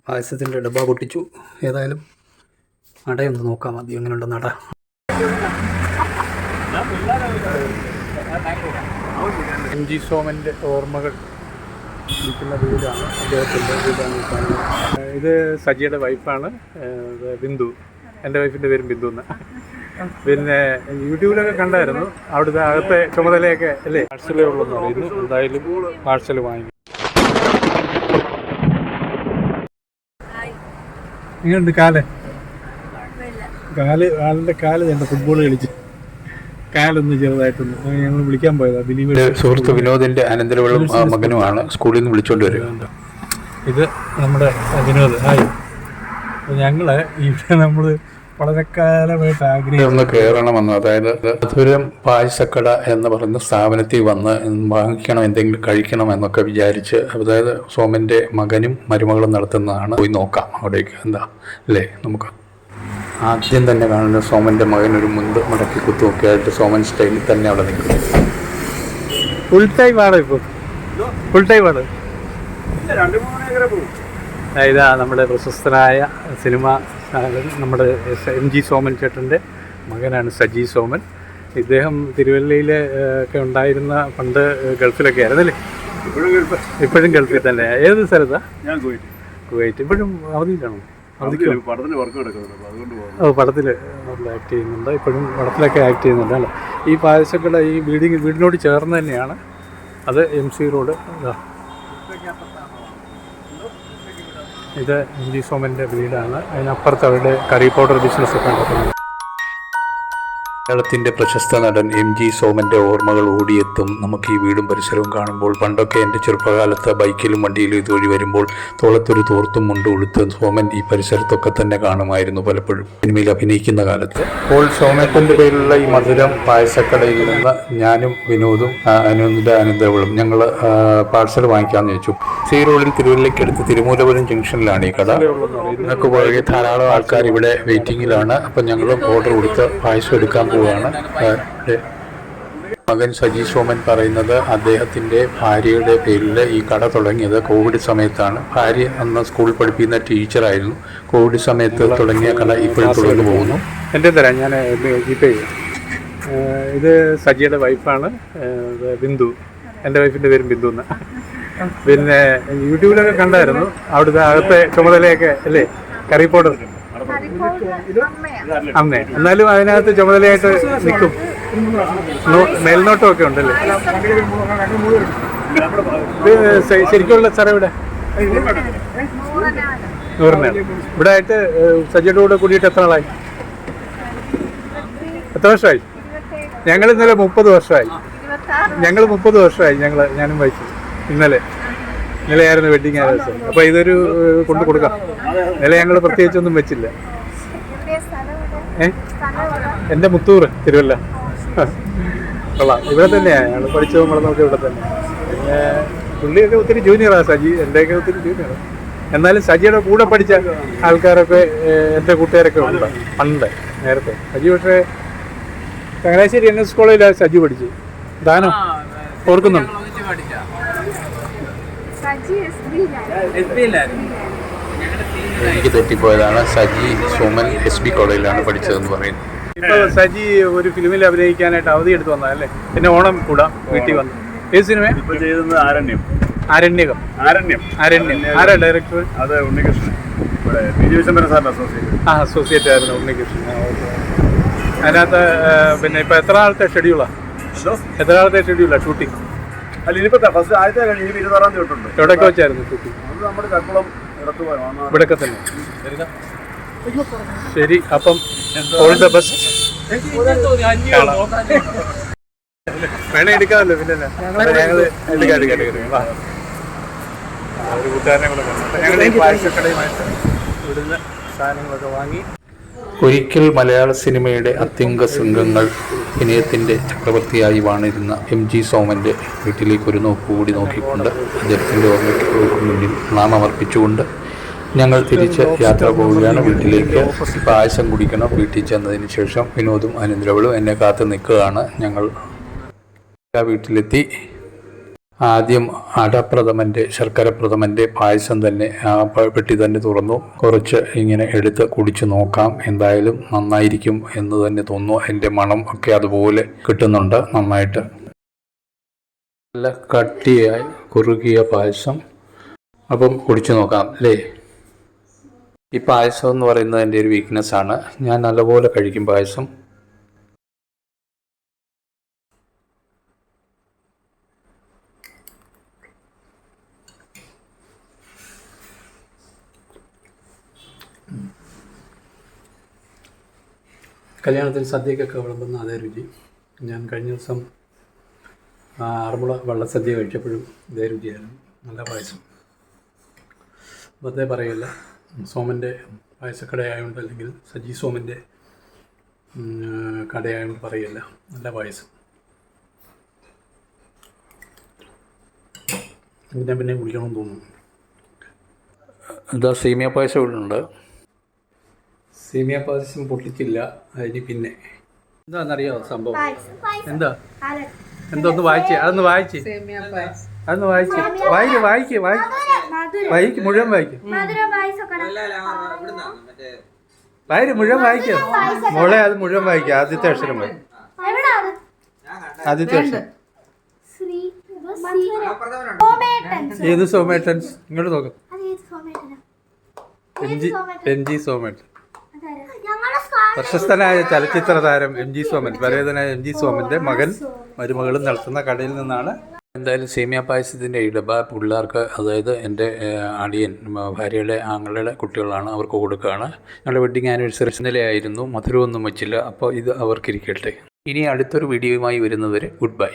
പായസത്തിൻ്റെ ഡബ്ബ പൊട്ടിച്ചു. ഏതായാലും നടയൊന്ന് നോക്കാം ആദ്യം എങ്ങനെയുണ്ട് നട. എം ജി സോമൻ്റെ ഓർമ്മകൾ ഇരിക്കുന്ന വീടാണ്, അദ്ദേഹത്തിൻ്റെ വീടാണ് കാണുന്നത്. ഇത് സജിയുടെ വൈഫാണ്, ബിന്ദു. എൻ്റെ വൈഫിൻ്റെ പേരും ബിന്ദു എന്ന്. പിന്നെ യൂട്യൂബിലൊക്കെ കണ്ടായിരുന്നു. അവിടുത്തെ അകത്തെ ചുമതലയൊക്കെ അല്ലേ, പാഴ്സലേ ഉള്ളൂന്ന് പറയുന്നു. എന്തായാലും പാഴ്സൽ വാങ്ങി. എങ്ങനെയുണ്ട് ആളിൻ്റെ കാല് വേണ്ട ഫുട്ബോൾ കളിച്ച് കാലൊന്ന് ചെറുതായിട്ടൊന്ന് ഞങ്ങൾ വിളിക്കാൻ പോയതാ. ദിലീപിൻ്റെ സുഹൃത്ത് വിനോദിൻ്റെ അനന്തരവളും മകനുമാണ് സ്കൂളിൽ നിന്ന് വിളിച്ചുകൊണ്ട് വരിക. ഇത് നമ്മുടെ വിനോദ്. ഹായ്. ഞങ്ങൾ ഇവിടെ നമ്മൾ വളരെ കാലമായിട്ട് ആഗ്രഹിച്ചു ഒന്ന് കയറണമെന്ന്. അതായത് മധുരം പായസക്കട എന്ന് പറയുന്ന സ്ഥാപനത്തിൽ വന്ന് വാങ്ങിക്കണം, എന്തെങ്കിലും കഴിക്കണം എന്നൊക്കെ വിചാരിച്ച്, അതായത് സോമൻ്റെ മകനും മരുമകളും നടത്തുന്നതാണ്. പോയി നോക്കാം അവിടേക്ക്, എന്താ അല്ലേ. നമുക്ക് ആദ്യം തന്നെ കാണുന്ന സോമൻ്റെ മകൻ ഒരു മുണ്ട് മടക്കി കുത്തുമൊക്കെ ആയിട്ട് സോമൻ സ്റ്റൈലിൽ തന്നെ അവിടെ നിൽക്കും. ഫുൾ ടൈം ആണ് ഇപ്പോൾ, ഫുൾ ടൈം ആണ്. ഇതാ നമ്മുടെ പ്രശസ്തനായ സിനിമ നമ്മുടെ എം ജി സോമൻ ചേട്ടൻ്റെ മകനാണ് സജി സോമൻ. ഇദ്ദേഹം തിരുവല്ലയിൽ ഒക്കെ ഉണ്ടായിരുന്ന പണ്ട് ഗൾഫിലൊക്കെ ആയിരുന്നല്ലേ? ഇപ്പോഴും ഗൾഫിൽ തന്നെ. ഏത് സ്ഥലത്താണ്? കുവൈറ്റ്. ഇപ്പോഴും അവധിയിലാണോ? പടത്തിൽ ആക്ട് ചെയ്യുന്നുണ്ട്. ഇപ്പോഴും പടത്തിലൊക്കെ ആക്ട് ചെയ്യുന്നുണ്ട് അല്ലേ. ഈ പായസക്കട ഈ വീടിനോട് ചേർന്ന് തന്നെയാണ്. അത് MC റോഡ്. ഇത് എം ജി സോമൻ്റെ വീടാണ്. അതിനപ്പുറത്ത് അവരുടെ കറി പൗഡർ ബിസിനസ്സൊക്കെ നടക്കുന്നത്. മലയാളത്തിൻ്റെ പ്രശസ്ത നടൻ എം ജി സോമൻ്റെ ഓർമ്മകൾ ഓടിയെത്തും നമുക്ക് ഈ വീടും പരിസരവും കാണുമ്പോൾ. പണ്ടൊക്കെ എൻ്റെ ചെറുപ്പകാലത്ത് ബൈക്കിലും വണ്ടിയിലും ഇതുവഴി വരുമ്പോൾ തോളത്തൊരു തോർത്തും മുണ്ട് ഉടുത്ത് സോമൻ ഈ പരിസരത്തൊക്കെ തന്നെ കാണുമായിരുന്നു പലപ്പോഴും സിനിമയിൽ അഭിനയിക്കുന്ന കാലത്ത്. അപ്പോൾ സോമേട്ടൻ്റെ പേരിലുള്ള ഈ മധുരം പായസക്കടയിൽ നിന്ന് ഞാനും വിനോദും അനുവിൻ്റെ അനന്തരവളും ഞങ്ങൾ പാഴ്സൽ വാങ്ങിക്കാമെന്ന് വെച്ചു. സീറോഡിൽ തിരുവല്ലയ്ക്കടുത്ത് തിരുമൂലപുരം ജംഗ്ഷനിലാണ് ഈ കട. ഞങ്ങൾക്ക് പുറകെ ധാരാളം ആൾക്കാർ ഇവിടെ വെയിറ്റിങ്ങിലാണ്. അപ്പം ഞങ്ങൾ ഓർഡർ കൊടുത്ത് പായസം എടുക്കാൻ പോവുകയാണ്. മകൻ സജി സോമൻ പറയുന്നത് അദ്ദേഹത്തിൻ്റെ ഭാര്യയുടെ പേരിൽ ഈ കട തുടങ്ങിയത് കോവിഡ് സമയത്താണ്. ഭാര്യ അന്ന് സ്കൂളിൽ പഠിപ്പിക്കുന്ന ടീച്ചറായിരുന്നു. കോവിഡ് സമയത്ത് തുടങ്ങിയ കട ഇപ്പോഴും തുടർന്നു പോകുന്നു. എൻ്റെ തരാം, ഞാൻ ജിപേ ചെയ്യാം. ഇത് സജിയുടെ വൈഫാണ്, ബിന്ദു. എൻ്റെ വൈഫിൻ്റെ പേരും ബിന്ദു എന്ന്. പിന്നെ യൂട്യൂബിലൊക്കെ കണ്ടായിരുന്നു. അവിടുത്തെ അകത്തെ ചുമതലയൊക്കെ അല്ലേ, കറി പൗഡർ അമ്മേ. എന്നാലും അതിനകത്ത് ചുമതലയായിട്ട് നിൽക്കും. മേൽനോട്ടമൊക്കെ ഉണ്ടല്ലേ. ശരിക്കുള്ള സ്ഥലം ഇവിടെ നൂറിനാണ്. ഇവിടെ ആയിട്ട് സജിയുടെ കൂടെ കൂടിയിട്ട് എത്ര നാളായി? എത്ര വർഷമായി? ഞങ്ങൾ ഇന്നലെ 30 വർഷമായി. ഞാനും വായിച്ചു. ഇന്നലെയായിരുന്നു വെഡിങ് ആനിവേഴ്സറി. അപ്പോൾ ഇതൊരു കൊണ്ട് കൊടുക്കാം. ഇന്നലെ ഞങ്ങൾ പ്രത്യേകിച്ചൊന്നും വെച്ചില്ല. എൻ്റെ മുത്തൂർ, തിരുവല്ല. കൊള്ളാം. ഇവിടെ തന്നെയാണ് ഞങ്ങൾ പഠിച്ചതും വളർന്നതൊക്കെ ഇവിടെ തന്നെ. പിന്നെ പുള്ളിയൊക്കെ ഒത്തിരി ജൂനിയറാണ് സജി, എൻ്റെയൊക്കെ ഒത്തിരി ജൂനിയറാണ്. എന്നാലും സജിയുടെ കൂടെ പഠിച്ച ആൾക്കാരൊക്കെ എൻ്റെ കൂട്ടുകാരൊക്കെ ഉണ്ട് പണ്ട് നേരത്തെ. സജി പക്ഷേ ചങ്ങനാശ്ശേരി NS കോളേജിലാണ് സജി പഠിച്ചു. ദാനം ഓർക്കുന്നുണ്ട്. എനിക്ക് തെറ്റിപ്പോയതാണ്. സജി സോമൻ SB കോളേജിലാണ് പഠിച്ചതെന്ന് പറയുന്നത്. ഇപ്പോൾ സജി ഒരു ഫിലിമിൽ അഭിനയിക്കാനായിട്ട് അവധി എടുത്ത് വന്നതല്ലേ. പിന്നെ ഓണം കൂടാം വീട്ടിൽ വന്നു. ഏത് സിനിമ ഇപ്പോൾ ചെയ്തത്? ആരണ്യകം. ആരാ ഡയറക്ടർ? അത് ഉണ്ണികൃഷ്ണൻ. അസോസിയേറ്റ് ആയിരുന്നു ഉണ്ണികൃഷ്ണൻ. അതിനകത്ത് പിന്നെ ഇപ്പം എത്ര നാളത്തെ ഷെഡ്യൂളാണ് ഷൂട്ടിംഗ്? എവിടെയൊക്കെ വെച്ചായിരുന്നു ഷൂട്ടിംഗ്? ഇവിടെയൊക്കെ തന്നെ. ശരി, അപ്പം ഓൾ ദ ബെസ്റ്റ്. വേണേ എടുക്കാമല്ലോ. പിന്നെ ഞങ്ങൾ എടുക്കാം. ഒരു കൂട്ടുകാരനെ കൂടെ ഞങ്ങൾ ഈ പായസക്കടയുമായിട്ട് ഇവിടുന്ന് സാധനങ്ങളൊക്കെ വാങ്ങി. ഒരിക്കൽ മലയാള സിനിമയുടെ അത്യംഗ ശൃംഗങ്ങൾ വിനയത്തിൻ്റെ ചക്രവർത്തിയായി വാണിരുന്ന എം ജി സോമൻ്റെ വീട്ടിലേക്ക് ഒരു നോക്കുകൂടി നോക്കിക്കൊണ്ട് അദ്ദേഹത്തിൻ്റെ ഓർമ്മയ്ക്ക് മുന്നിൽ നാമമർപ്പിച്ചുകൊണ്ട് ഞങ്ങൾ തിരിച്ച് യാത്ര പോവുകയാണ് വീട്ടിലേക്ക്. പായസം കുടിക്കണം. വീട്ടിൽ ചെന്നതിന് ശേഷം വിനോദും അനന്തരവളും എന്നെ കാത്ത് നിൽക്കുകയാണ്. ഞങ്ങൾ വീട്ടിലെത്തി. ആദ്യം ശർക്കര പ്രഥമൻ്റെ പായസം തന്നെ പെട്ടി തന്നെ തുറന്നു കുറച്ച് ഇങ്ങനെ എടുത്ത് കുടിച്ചു നോക്കാം. എന്തായാലും നന്നായിരിക്കും എന്ന് തന്നെ തോന്നുന്നു. അതിൻ്റെ മണം ഒക്കെ അതുപോലെ കിട്ടുന്നുണ്ട് നന്നായിട്ട്. നല്ല കട്ടിയായി കുറുകിയ പായസം. അപ്പം കുടിച്ചു നോക്കാം അല്ലേ. ഈ പായസം എന്ന് പറയുന്നത് എൻ്റെ ഒരു വീക്ക്നെസ്സാണ്. ഞാൻ നല്ലപോലെ കഴിക്കും പായസം. കല്യാണത്തിന് സദ്യക്കൊക്കെ വിളമ്പുന്ന അതേ രുചി. ഞാൻ കഴിഞ്ഞ ദിവസം ആറന്മുള വള്ളസദ്യ കഴിച്ചപ്പോഴും ഇതേ രുചിയായിരുന്നു. നല്ല പായസം. വെറുതെ പറയില്ല, സോമൻ്റെ പായസക്കടയായതുകൊണ്ട് അല്ലെങ്കിൽ സജി സോമൻ്റെ കടയായതുകൊണ്ട് പറയില്ല. നല്ല പായസം. പിന്നെ കുടിക്കണമെന്ന് തോന്നുന്നു. എന്താ സേമിയ പായസം ഇവിടെ ഉണ്ട്. സേമിയ പായസം പൊട്ടിച്ചില്ല. അതിന് പിന്നെ എന്താണെന്നറിയാമോ സംഭവം? എന്തോന്ന് വായിച്ചേ? അതൊന്ന് വായിക്ക് മുഴുവൻ വായിക്കും. മുഴുവൻ വായിക്കും മോളെ. അത് മുഴുവൻ വായിക്കും. ആദ്യത്തെ അക്ഷരം വായിക്കും. ആദ്യത്തെ അക്ഷരം ഏത് സോമേട്ടൻസ്? ഇങ്ങോട്ട് നോക്കാം. എം ജി സോമേട്ടൻ, പ്രശസ്തനായ ചലച്ചിത്ര താരം എം ജി സോമൻ, പരേതനായ എം ജി സോമൻ്റെ മരുമകളും നടത്തുന്ന കടയിൽ നിന്നാണ്. എന്തായാലും സേമിയ പായസത്തിൻ്റെ ഇടബ പിള്ളേർക്ക്, അതായത് എൻ്റെ അടിയൻ ഭാര്യയുടെ ആങ്ങളുടെ കുട്ടികളാണ്, അവർക്ക് കൊടുക്കുകയാണ്. ഞങ്ങളുടെ വെഡ്ഡിങ് ആനിവേഴ്സറി ഇന്നലെയായിരുന്നു. മധുരമൊന്നും വച്ചില്ല. അപ്പോൾ ഇത് അവർക്കിരിക്കട്ടെ. ഇനി അടുത്തൊരു വീഡിയോയുമായി വരുന്നവരെ ഗുഡ് ബൈ.